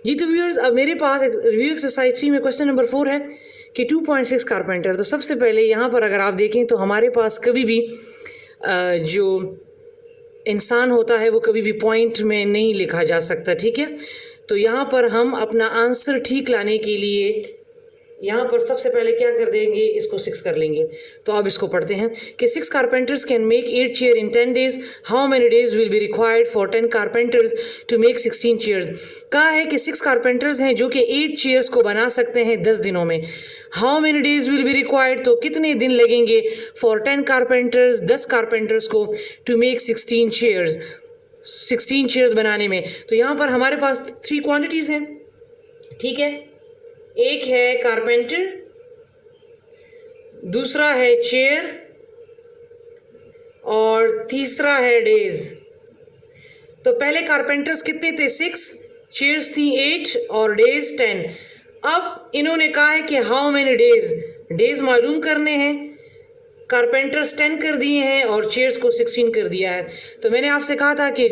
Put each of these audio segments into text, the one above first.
जी तो व्यूअर्स, अब मेरे पास रिव्यू एक्सरसाइज 3 में क्वेश्चन नंबर 4 है कि 2.6 कारपेंटर। तो सबसे पहले यहाँ पर अगर आप देखें तो हमारे पास कभी भी जो इंसान होता है वो कभी भी पॉइंट में नहीं लिखा जा सकता, ठीक है। तो यहाँ पर हम अपना आंसर ठीक लाने के लिए यहाँ पर सबसे पहले क्या कर देंगे, इसको 6 कर लेंगे। तो अब इसको पढ़ते हैं कि 6 carpenters can make 8 chair in 10 days। How many days will be required for 10 carpenters to make 16 chairs. कहा है कि 6 कारपेंटर्स हैं जो कि 8 चेयर्स को बना सकते हैं 10 दिनों में। How many days will be required, तो कितने दिन लगेंगे फॉर 10 कारपेंटर्स, 10 कारपेंटर्स को टू मेक 16 चेयर्स, 16 चेयर्स बनाने में। तो यहाँ पर हमारे पास 3 क्वांटिटीज़ हैं, ठीक है। एक है कारपेंटर, दूसरा है चेयर और तीसरा है डेज। तो पहले कारपेंटर्स कितने थे, 6, चेयर्स थी 8 और डेज 10। अब इन्होंने कहा है कि हाउ मेनी डेज, डेज मालूम करने हैं। कारपेंटर्स 10 कर दिए हैं और चेयर्स को 16 कर दिया है। तो मैंने आपसे कहा था कि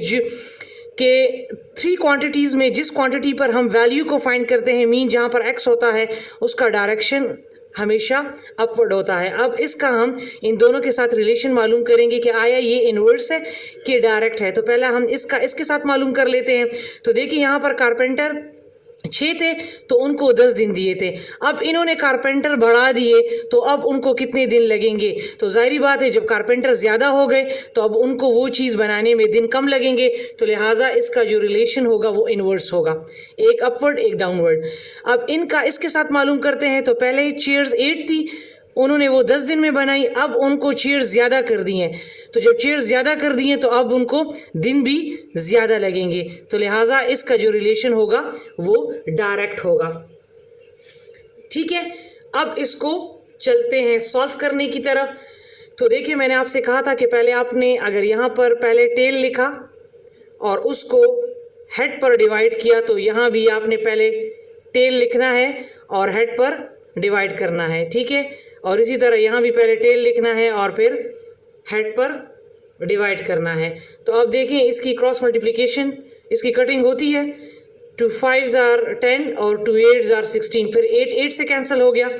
3 क्वांटिटीज़ में जिस क्वांटिटी पर हम वैल्यू को फाइंड करते हैं, मीन जहाँ पर x होता है उसका डायरेक्शन हमेशा अपवर्ड होता है। अब इसका हम इन दोनों के साथ रिलेशन मालूम करेंगे कि आया ये इनवर्स है कि डायरेक्ट है। तो पहला हम इसके साथ मालूम कर लेते हैं। तो देखिए यहाँ पर कारपेंटर 6 थे तो उनको 10 दिन दिए थे। अब इन्होंने कारपेंटर बढ़ा दिए तो अब उनको कितने दिन लगेंगे। तो जाहिर बात है जब कारपेंटर ज़्यादा हो गए तो अब उनको वो चीज़ बनाने में दिन कम लगेंगे। तो लिहाजा इसका जो रिलेशन होगा वो इनवर्स होगा, एक अपवर्ड एक डाउनवर्ड। अब इनका इसके साथ मालूम करते हैं। तो पहले चेयर्स 8 थी, उन्होंने वो 10 दिन में बनाई। अब उनको चेयर्स ज़्यादा कर दी हैं, तो जब चेयर्स ज़्यादा कर दी हैं तो अब उनको दिन भी ज़्यादा लगेंगे। तो लिहाजा इसका जो रिलेशन होगा वो डायरेक्ट होगा, ठीक है। अब इसको चलते हैं सॉल्व करने की तरफ। तो देखिए मैंने आपसे कहा था कि पहले आपने अगर यहाँ पर पहले टेल लिखा और उसको हेड पर डिवाइड किया, तो यहाँ भी आपने पहले टेल लिखना है और हेड पर डिवाइड करना है, ठीक है। और इसी तरह यहाँ भी पहले टेल लिखना है और फिर हेड पर डिवाइड करना है। तो अब देखें इसकी क्रॉस मल्टीप्लिकेशन, इसकी कटिंग होती है। 2 5s are 10 और 2 8s are 16। फिर 8 से कैंसिल हो गया।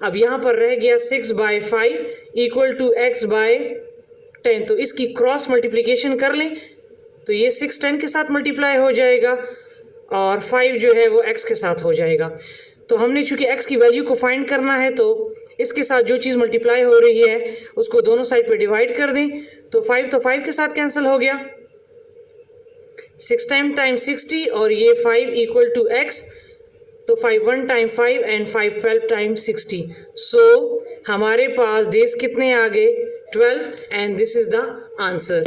अब यहाँ पर रह गया 6/5 इक्वल टू x/10। तो इसकी क्रॉस मल्टीप्लिकेशन कर लें तो ये 6 10 के साथ मल्टीप्लाई हो जाएगा और 5 जो है वो x के साथ हो जाएगा। तो हमने चूंकि x की वैल्यू को फाइंड करना है तो इसके साथ जो चीज़ मल्टीप्लाई हो रही है उसको दोनों साइड पे डिवाइड कर दें। तो 5 तो 5 के साथ कैंसिल हो गया, 6 टाइम्स 60 और ये 5 इक्वल टू x। तो 5 1 टाइम 5 एंड 5 12 टाइम्स 60। सो हमारे पास डेज कितने आ गए, 12, and this is the answer.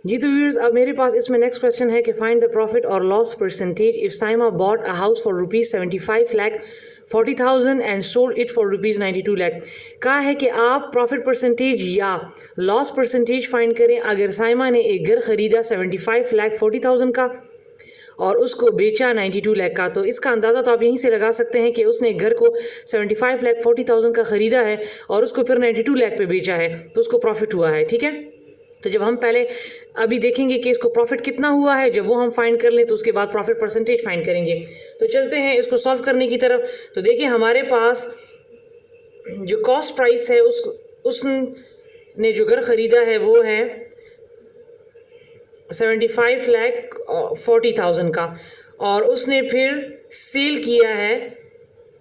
जी तो व्यूअर्स, अब मेरे पास इसमें नेक्स्ट क्वेश्चन है कि फाइंड द प्रॉफिट और loss percentage if Saima bought a house for ₹75 lakh 40,000 and sold it for ₹92 lakh. कहा है कि आप प्रॉफिट परसेंटेज या लॉस परसेंटेज फाइंड करें अगर साइमा ने एक घर ख़रीदा 75 लाख 40,000 का और उसको बेचा 92 लाख का। तो इसका अंदाज़ा तो आप यहीं से लगा सकते हैं कि उसने घर को 75 लाख 40,000 का ख़रीदा है और उसको फिर 92 लाख पे बेचा है, तो उसको प्रॉफिट हुआ है, ठीक है। तो जब हम पहले अभी देखेंगे कि इसको प्रॉफिट कितना हुआ है, जब वो हम फाइंड कर लें तो उसके बाद प्रॉफिट परसेंटेज फाइंड करेंगे। तो चलते हैं इसको सॉल्व करने की तरफ। तो देखिए हमारे पास जो कॉस्ट प्राइस है उसने जो घर ख़रीदा है वो है 75 लाख 40,000 का और उसने फिर सेल किया है,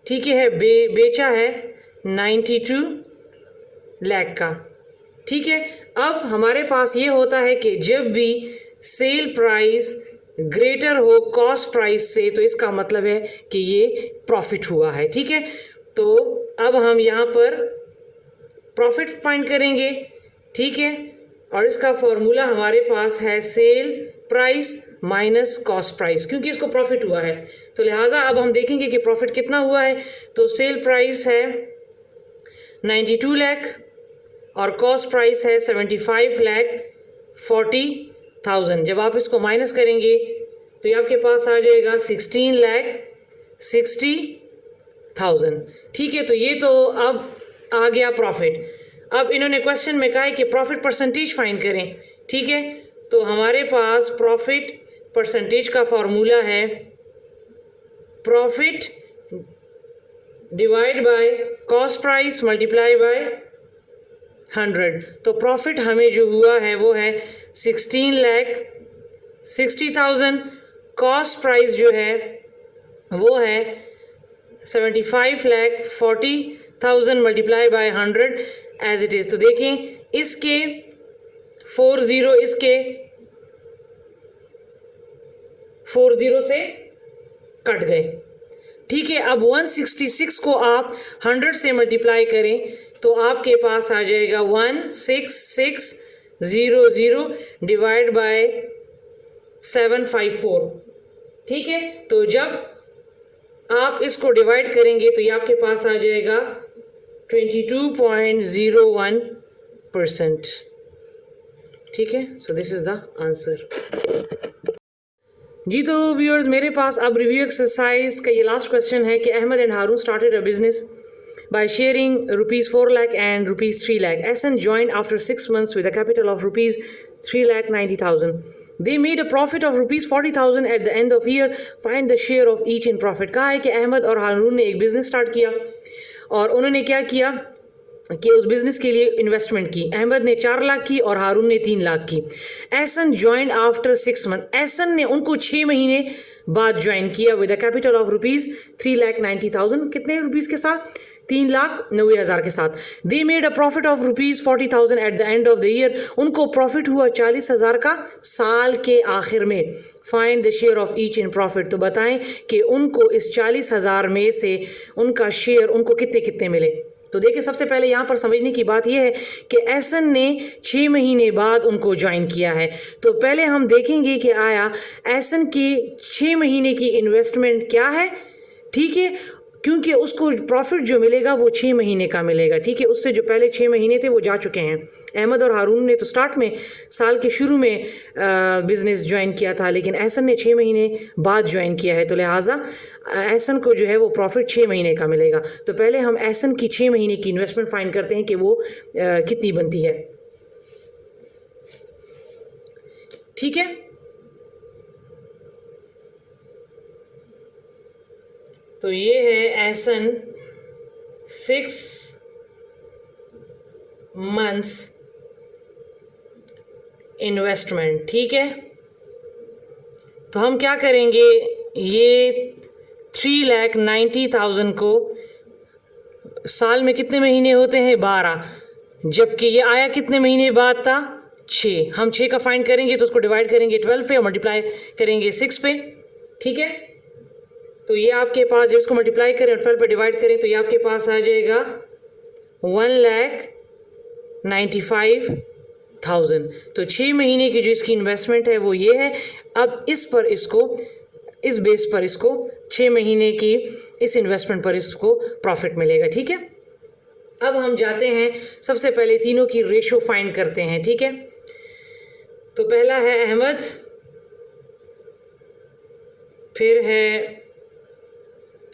ठीक है, बेचा है 92 लाख का, ठीक है। अब हमारे पास ये होता है कि जब भी सेल प्राइस ग्रेटर हो कॉस्ट प्राइस से तो इसका मतलब है कि ये प्रॉफिट हुआ है, ठीक है। तो अब हम यहाँ पर प्रॉफिट फाइंड करेंगे, ठीक है, और इसका फॉर्मूला हमारे पास है sale price minus cost price, क्योंकि इसको प्रॉफिट हुआ है। तो लिहाजा अब हम देखेंगे कि प्रॉफिट कितना हुआ है। तो सेल प्राइस है 92 लाख और कॉस्ट प्राइस है 75 लाख 40,000। जब आप इसको माइनस करेंगे तो ये आपके पास आ जाएगा 16 लाख 60,000, ठीक है। तो ये तो अब आ गया प्रॉफिट। अब इन्होंने क्वेश्चन में कहा है कि प्रॉफिट परसेंटेज फाइंड करें, ठीक है। तो हमारे पास प्रॉफिट परसेंटेज का फॉर्मूला है profit divide by cost price multiply by 100। तो प्रॉफिट हमें जो हुआ है वो है 16,60,000। कॉस्ट प्राइस जो है वो है 75,40,000 multiply by 100 as it is. तो देखें इसके 40 इसके 40 से कट गए, ठीक है। अब 166 को आप 100 से मल्टीप्लाई करें तो आपके पास आ जाएगा 16600 डिवाइड बाय 754, ठीक है। तो जब आप इसको डिवाइड करेंगे तो ये आपके पास आ जाएगा 22.01%, ठीक है। So this is the answer. जी तो व्यूअर्स, मेरे पास अब रिव्यू एक्सरसाइज का ये लास्ट क्वेश्चन है कि Ahmed and Haroon started a business by sharing rupees 4 lakh and rupees 3 lakh. Ahsan joined after 6 months with a capital of rupees 3,90,000. They made a profit of rupees 40,000 at the end of year. Find the share of each in profit. कहा है कि अहमद और हारून ने एक business start किया और उन्होंने क्या किया कि उस बिज़नेस के लिए इन्वेस्टमेंट की। अहमद ने 4 लाख की और हारून ने 3 लाख की। Ehsan joined after 6 month. Ehsan ने उनको 6 महीने बाद ज्वाइन किया with a capital of rupees 3,90,000। कितने रुपीज़ के साथ? 3,90,000 के साथ। They made a profit of rupees 40,000 at the end of the year. उनको प्रॉफिट हुआ 40,000 का साल के आखिर में। Find the share of each in profit. तो बताएं कि उनको इस 40,000 में से उनका शेयर उनको कितने कितने मिले। तो देखिए, सबसे पहले यहाँ पर समझने की बात यह है कि एहसन ने 6 महीने बाद उनको ज्वाइन किया है। तो पहले हम देखेंगे कि आया एहसन की 6 महीने की इन्वेस्टमेंट क्या है, ठीक है, क्योंकि उसको प्रॉफिट जो मिलेगा वो 6 महीने का मिलेगा, ठीक है। उससे जो पहले 6 महीने थे वो जा चुके हैं। अहमद और हारून ने तो स्टार्ट में साल के शुरू में बिज़नेस ज्वाइन किया था, लेकिन एहसन ने 6 महीने बाद ज्वाइन किया है, तो लिहाजा एहसन को जो है वो प्रॉफिट 6 महीने का मिलेगा। तो पहले हम एहसन की 6 महीने की इन्वेस्टमेंट फाइंड करते हैं कि वो कितनी बनती है, ठीक है। तो ये है एहसन 6 मंथ्स इन्वेस्टमेंट, ठीक है। तो हम क्या करेंगे, ये 3,90,000 को साल में कितने महीने होते हैं? 12, जबकि ये आया कितने महीने बाद था? 6। हम 6 का फाइंड करेंगे तो उसको डिवाइड करेंगे 12 पे और मल्टीप्लाई करेंगे 6 पे, ठीक है। तो ये आपके पास, जब इसको मल्टीप्लाई करें और 12 पे डिवाइड करें तो ये आपके पास आ जाएगा 1,95,000। तो 6 महीने की जो इसकी इन्वेस्टमेंट है वो ये है। अब इस पर इसको, इस बेस पर इसको 6 महीने की इस इन्वेस्टमेंट पर इसको प्रॉफिट मिलेगा, ठीक है। अब हम जाते हैं, सबसे पहले तीनों की रेशो फाइंड करते हैं, ठीक है। तो पहला है अहमद, फिर है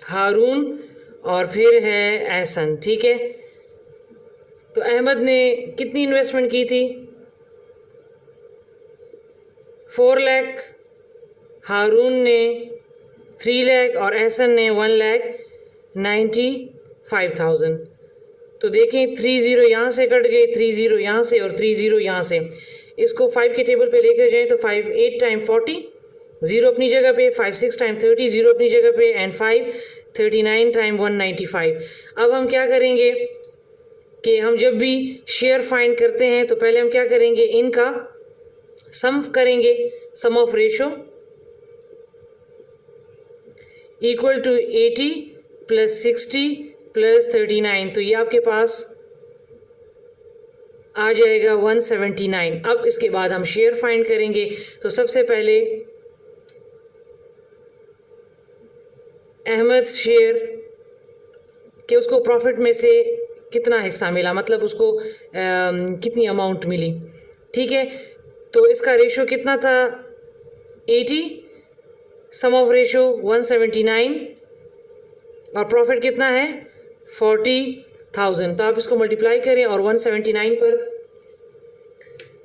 हारून और फिर है एहसन, ठीक है। तो अहमद ने कितनी इन्वेस्टमेंट की थी? 4 लाख, हारून ने 3 लाख और एहसन ने 1,95,000। तो देखें 30 यहाँ से कट गए, 30 यहाँ से और 30 यहाँ से। इसको 5 के टेबल पे लेकर जाएं तो 5 8 टाइम 40, 0 अपनी जगह पे, 5 6 टाइम 30, 0 अपनी जगह पे, एंड 5 39 टाइम 195। अब हम क्या करेंगे कि हम जब भी शेयर फाइंड करते हैं तो पहले हम क्या करेंगे, इनका सम करेंगे, sum of ratio equal to 80 plus 60 plus 39। तो ये आपके पास आ जाएगा 179। अब इसके बाद हम शेयर फाइंड करेंगे। तो सबसे पहले अहमद शेयर कि उसको प्रॉफिट में से कितना हिस्सा मिला, मतलब उसको कितनी अमाउंट मिली, ठीक है। तो इसका रेशो कितना था? 80, सम ऑफ रेशो 179 और प्रॉफिट कितना है? 40,000। तो आप इसको मल्टीप्लाई करें और 179 पर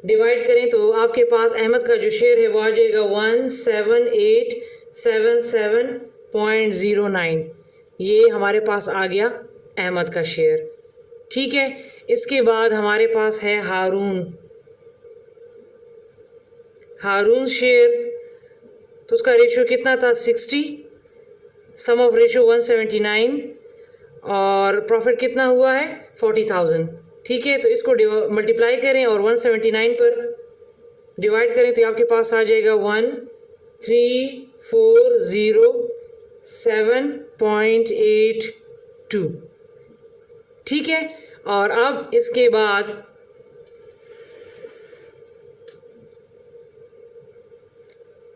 डिवाइड करें तो आपके पास अहमद का जो शेयर है वो आ जाएगा 17877.09। ये हमारे पास आ गया अहमद का शेयर। ठीक है, इसके बाद हमारे पास है हारून शेयर। तो उसका रेशियो कितना था 60, सम ऑफ रेशियो 179 और प्रॉफिट कितना हुआ है 40,000। ठीक है, तो इसको मल्टीप्लाई करें और 179 पर डिवाइड करें तो आपके पास आ जाएगा 13,407.82। ठीक है, और अब इसके बाद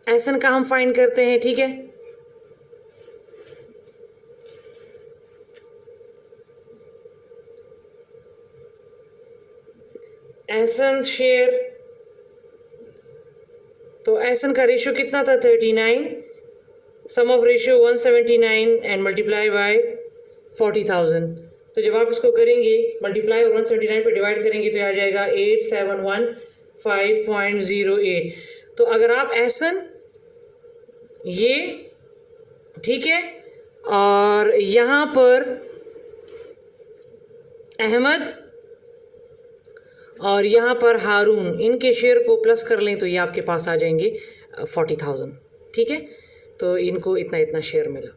एसन का हम फाइंड करते हैं। ठीक है, एसन शेयर, तो एसन का रेशियो कितना था 39, sum of ratio 179 and multiply by 40,000। तो जब आप इसको करेंगे मल्टीप्लाई और 179 पे डिवाइड करेंगे तो आ जाएगा 8715.08। तो अगर आप एसन ये, ठीक है, और यहाँ पर अहमद और यहाँ पर हारून, इनके शेयर को प्लस कर लें तो ये आपके पास आ जाएंगे 40,000। ठीक है, तो इनको इतना इतना शेयर मिला।